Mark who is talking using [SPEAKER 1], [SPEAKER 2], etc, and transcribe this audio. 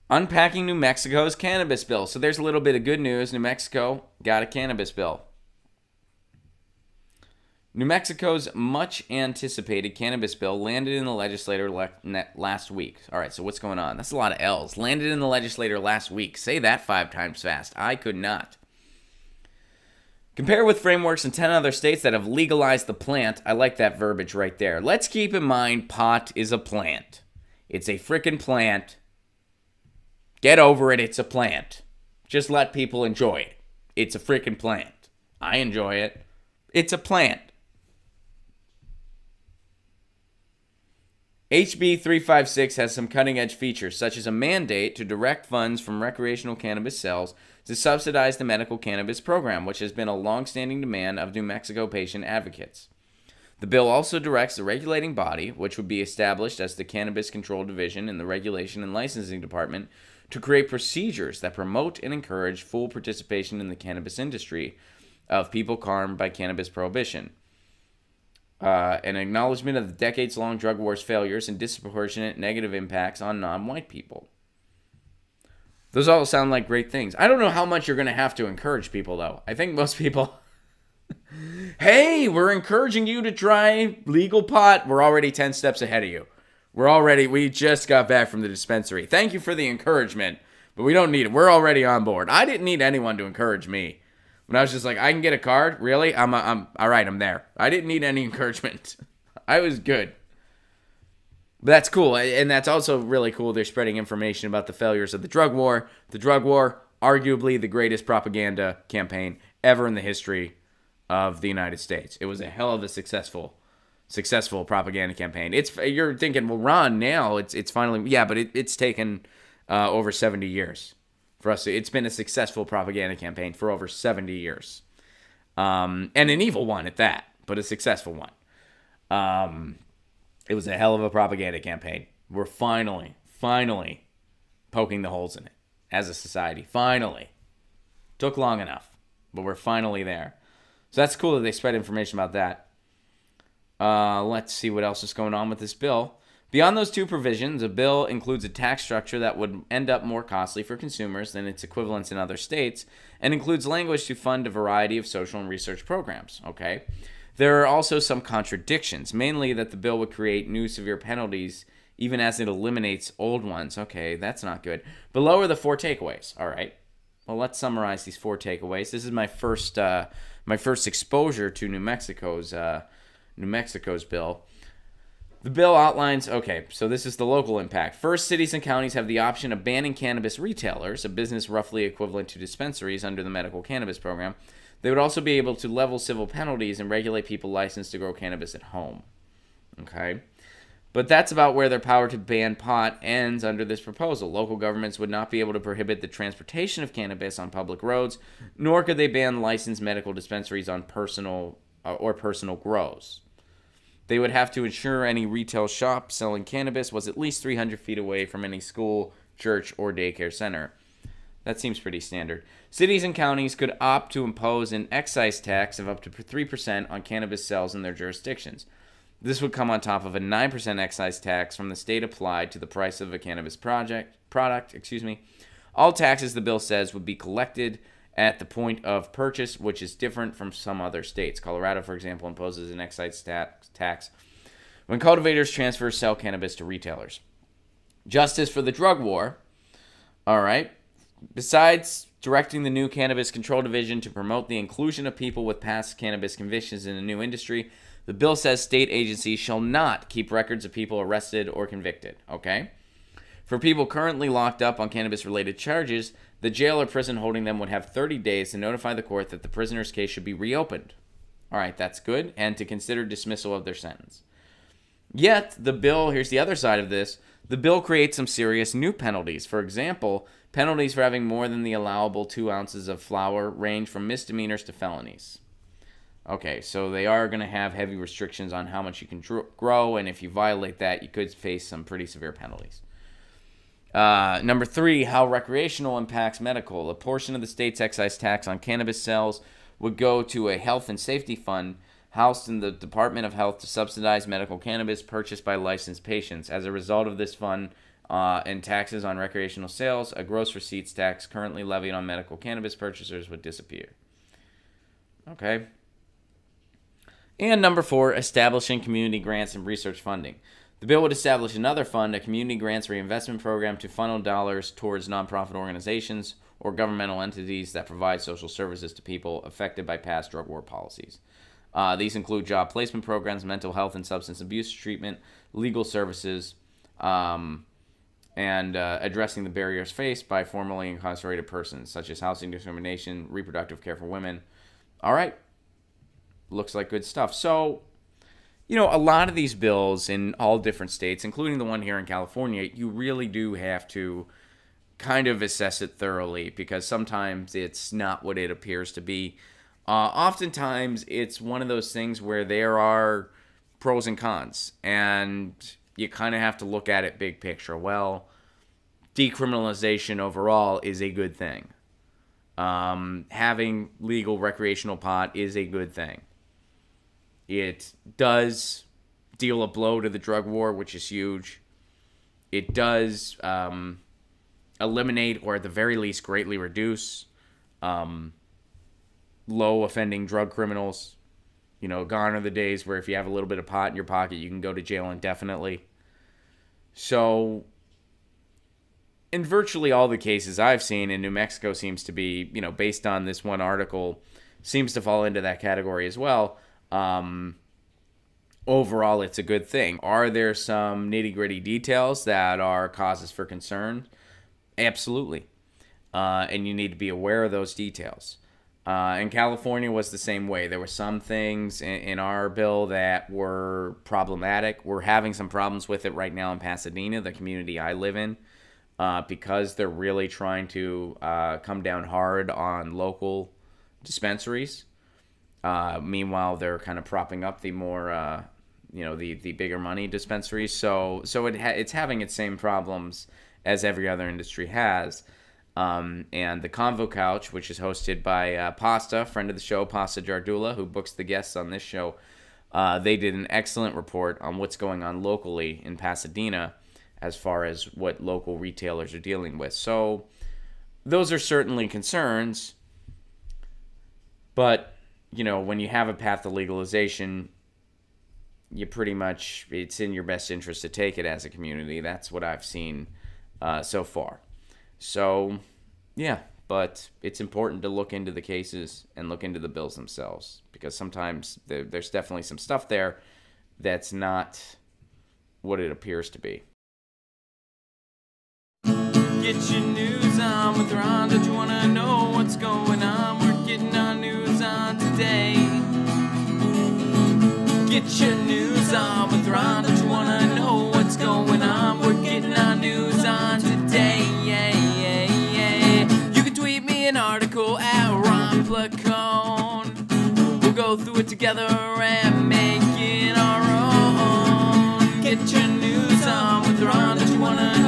[SPEAKER 1] Unpacking New Mexico's cannabis bill. So there's a little bit of good news. New Mexico got a cannabis bill. New Mexico's much anticipated cannabis bill landed in the legislature last week. All right, so what's going on? That's a lot of L's. Landed in the legislature last week. Say that 5 times fast. I could not. Compare with frameworks in 10 other states that have legalized the plant. I like that verbiage right there. Let's keep in mind pot is a plant. It's a frickin' plant. Get over it. It's a plant. Just let people enjoy it. It's a frickin' plant. I enjoy it. It's a plant. HB 356 has some cutting-edge features, such as a mandate to direct funds from recreational cannabis sales to subsidize the medical cannabis program, which has been a long-standing demand of New Mexico patient advocates. The bill also directs the regulating body, which would be established as the Cannabis Control Division in the Regulation and Licensing Department, to create procedures that promote and encourage full participation in the cannabis industry of people harmed by cannabis prohibition. An acknowledgement of the decades-long drug war's failures and disproportionate negative impacts on non-white people. Those all sound like great things. I don't know how much you're going to have to encourage people, though. I think most people, hey, we're encouraging you to try legal pot. We're already 10 steps ahead of you. We just got back from the dispensary. Thank you for the encouragement, but we don't need it. We're already on board. I didn't need anyone to encourage me. When I was just like, I can get a card? Really? I'm all right, I'm there. I didn't need any encouragement. I was good. But that's cool. And that's also really cool. They're spreading information about the failures of the drug war. The drug war, arguably the greatest propaganda campaign ever in the history of the United States. It was a hell of a successful propaganda campaign. You're thinking, well, Ron, now it's finally, yeah, but it's taken over 70 years. For us, it's been a successful propaganda campaign for over 70 years. And an evil one at that, but a successful one. It was a hell of a propaganda campaign. We're finally poking the holes in it as a society. Finally. Took long enough, but we're finally there. So that's cool that they spread information about that. Let's see what else is going on with this bill. Beyond those 2 provisions, a bill includes a tax structure that would end up more costly for consumers than its equivalents in other states, and includes language to fund a variety of social and research programs. Okay, there are also some contradictions, mainly that the bill would create new severe penalties, even as it eliminates old ones. Okay, that's not good. Below are the 4 takeaways. All right, well, let's summarize these 4 takeaways. This is my first exposure to New Mexico's bill. The bill outlines, okay, so this is the local impact. First, cities and counties have the option of banning cannabis retailers, a business roughly equivalent to dispensaries under the medical cannabis program. They would also be able to level civil penalties and regulate people licensed to grow cannabis at home. Okay? But that's about where their power to ban pot ends under this proposal. Local governments would not be able to prohibit the transportation of cannabis on public roads, nor could they ban licensed medical dispensaries on personal grows. They would have to ensure any retail shop selling cannabis was at least 300 feet away from any school, church, or daycare center. That seems pretty standard. Cities and counties could opt to impose an excise tax of up to 3% on cannabis sales in their jurisdictions. This would come on top of a 9% excise tax from the state applied to the price of a cannabis product. All taxes, the bill says, would be collected at the point of purchase, which is different from some other states. Colorado, for example, imposes an excise tax when cultivators transfer sell cannabis to retailers. Justice for the drug war. All right. Besides directing the new Cannabis Control Division to promote the inclusion of people with past cannabis convictions in a new industry, the bill says state agencies shall not keep records of people arrested or convicted. Okay? For people currently locked up on cannabis-related charges, the jail or prison holding them would have 30 days to notify the court that the prisoner's case should be reopened. All right, that's good, and to consider dismissal of their sentence. Yet, the bill, here's the other side of this, the bill creates some serious new penalties. For example, penalties for having more than the allowable 2 ounces of flower range from misdemeanors to felonies. Okay, so they are going to have heavy restrictions on how much you can grow, and if you violate that, you could face some pretty severe penalties. Number 3, how recreational impacts medical. A portion of the state's excise tax on cannabis sales would go to a health and safety fund housed in the Department of Health to subsidize medical cannabis purchased by licensed patients. As a result of this fund and taxes on recreational sales, a gross receipts tax currently levied on medical cannabis purchasers would disappear. Okay. And number 4, establishing community grants and research funding. The bill would establish another fund, a community grants reinvestment program, to funnel dollars towards nonprofit organizations or governmental entities that provide social services to people affected by past drug war policies. These include job placement programs, mental health and substance abuse treatment, legal services, and addressing the barriers faced by formerly incarcerated persons, such as housing discrimination, reproductive care for women. All right. Looks like good stuff. So, a lot of these bills in all different states, including the one here in California, you really do have to kind of assess it thoroughly, because sometimes it's not what it appears to be. Oftentimes, it's one of those things where there are pros and cons, and you kind of have to look at it big picture. Well, decriminalization overall is a good thing. Having legal recreational pot is a good thing. It does deal a blow to the drug war, which is huge. It does eliminate, or at the very least greatly reduce, low offending drug criminals. Gone are the days where if you have a little bit of pot in your pocket, you can go to jail indefinitely. So, in virtually all the cases I've seen, and New Mexico seems to be, based on this one article, seems to fall into that category as well. Overall, it's a good thing. Are there some nitty-gritty details that are causes for concern? Absolutely. And you need to be aware of those details. And California was the same way. There were some things in our bill that were problematic. We're having some problems with it right now in Pasadena, the community I live in, because they're really trying to come down hard on local dispensaries. Meanwhile, they're kind of propping up the more, the bigger money dispensaries. So it's having its same problems as every other industry has. And the Convo Couch, which is hosted by Pasta, friend of the show, Pasta Jardula, who books the guests on this show, they did an excellent report on what's going on locally in Pasadena as far as what local retailers are dealing with. So those are certainly concerns, but when you have a path to legalization, you pretty much, it's in your best interest to take it as a community. That's what I've seen so far. So, yeah, but it's important to look into the cases and look into the bills themselves, because sometimes there's definitely some stuff there that's not what it appears to be. Get your news on with Ron. Don't you want to know what's going on? We're getting our news on today. Get your news on with Ron. Don't you want to know what's going on? We're getting our news on today. You can tweet me an article at Ron Placone. We'll go through it together and make it our own. Get your news on with Ron. Don't you want to know